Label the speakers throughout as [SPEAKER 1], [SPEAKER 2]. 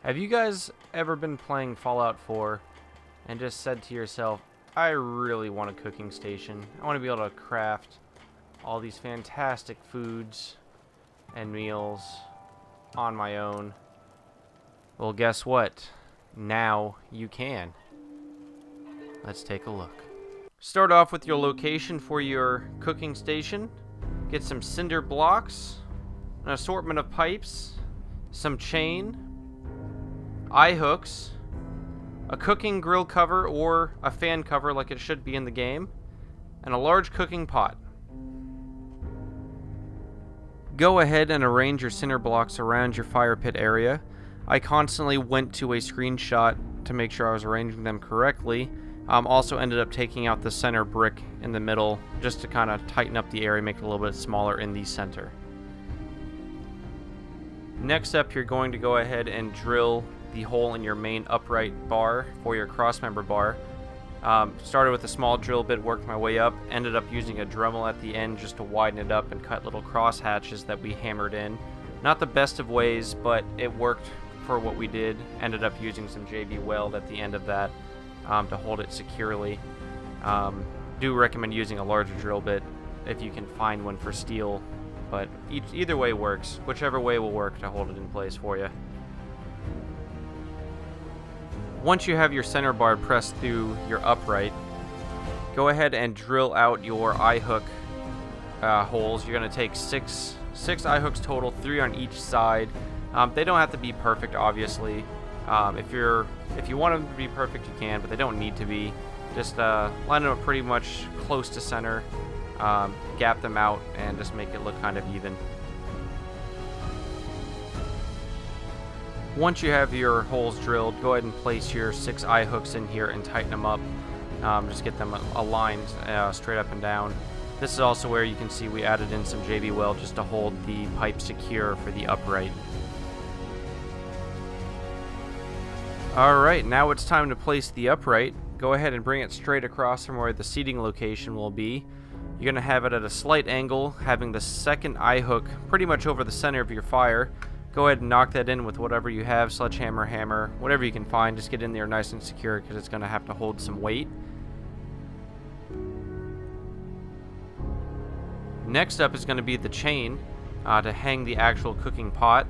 [SPEAKER 1] Have you guys ever been playing Fallout 4 and just said to yourself, I really want a cooking station. I want to be able to craft all these fantastic foods and meals on my own. Well, guess what? Now you can. Let's take a look. Start off with your location for your cooking station. Get some cinder blocks, an assortment of pipes, some chain, eye hooks, a cooking grill cover or a fan cover like it should be in the game, and a large cooking pot. Go ahead and arrange your cinder blocks around your fire pit area. I constantly went to a screenshot to make sure I was arranging them correctly. Also ended up taking out the center brick in the middle just to kind of tighten up the area, make it a little bit smaller in the center. Next up, you're going to go ahead and drill the hole in your main upright bar for your crossmember bar. Started with a small drill bit, worked my way up, ended up using a Dremel at the end just to widen it up and cut little cross hatches that we hammered in. Not the best of ways, but it worked for what we did. Ended up using some JB weld at the end of that to hold it securely. Do recommend using a larger drill bit if you can find one for steel, but either way works. Whichever way will work to hold it in place for you. Once you have your center bar pressed through your upright, go ahead and drill out your eye hook holes. You're going to take six eye hooks total, 3 on each side. They don't have to be perfect, obviously. If you want them to be perfect, you can, but they don't need to be. Just line them up pretty much close to center, gap them out, and just make it look kind of even. Once you have your holes drilled, go ahead and place your 6 eye hooks in here and tighten them up. Just get them aligned straight up and down. This is also where you can see we added in some JB weld just to hold the pipe secure for the upright. Alright, now it's time to place the upright. Go ahead and bring it straight across from where the seating location will be. You're going to have it at a slight angle, having the second eye hook pretty much over the center of your fire. Go ahead and knock that in with whatever you have, sledgehammer, hammer, whatever you can find. Just get in there nice and secure because it's going to have to hold some weight. Next up is going to be the chain to hang the actual cooking pot.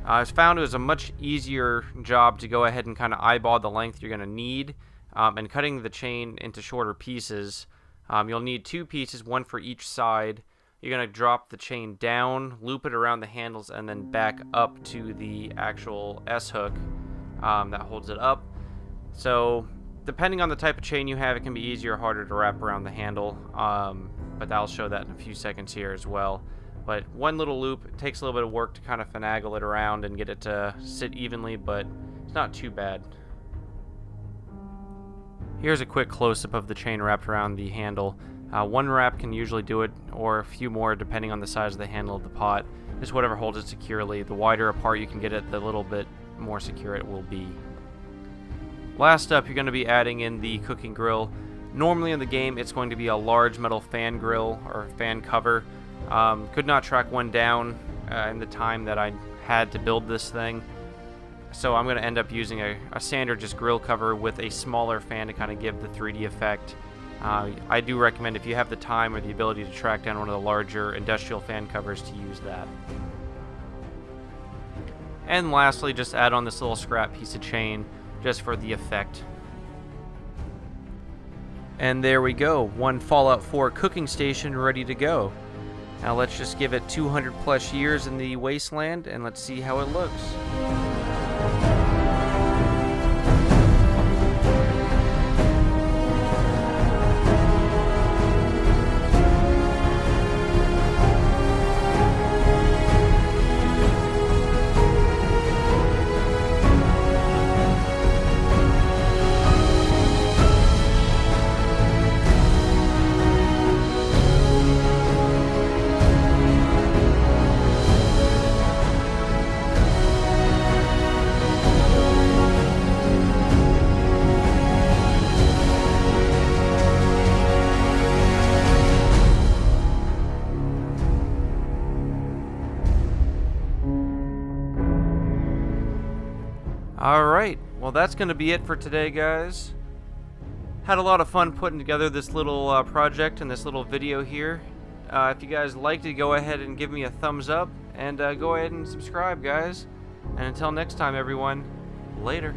[SPEAKER 1] I found it was a much easier job to go ahead and kind of eyeball the length you're going to need, and cutting the chain into shorter pieces. You'll need 2 pieces, one for each side. You're going to drop the chain down, loop it around the handles, and then back up to the actual S-hook that holds it up. So, depending on the type of chain you have, it can be easier or harder to wrap around the handle, but I'll show that in a few seconds here as well. But one little loop, it takes a little bit of work to kind of finagle it around and get it to sit evenly, but it's not too bad. Here's a quick close-up of the chain wrapped around the handle. One wrap can usually do it, or a few more depending on the size of the handle of the pot. Just whatever holds it securely. The wider apart you can get it, the little bit more secure it will be. Last up, you're going to be adding in the cooking grill. Normally in the game, it's going to be a large metal fan grill or fan cover. Could not track one down in the time that I had to build this thing. So I'm going to end up using a standard just grill cover with a smaller fan to kind of give the 3D effect. I do recommend, if you have the time or the ability to track down one of the larger industrial fan covers, to use that. And lastly, just add on this little scrap piece of chain just for the effect. And there we go, one Fallout 4 cooking station ready to go. Now let's just give it 200 plus years in the wasteland and let's see how it looks. Alright, well that's going to be it for today, guys. Had a lot of fun putting together this little project and this little video here. If you guys liked it, go ahead and give me a thumbs up, and go ahead and subscribe, guys. And until next time, everyone, later.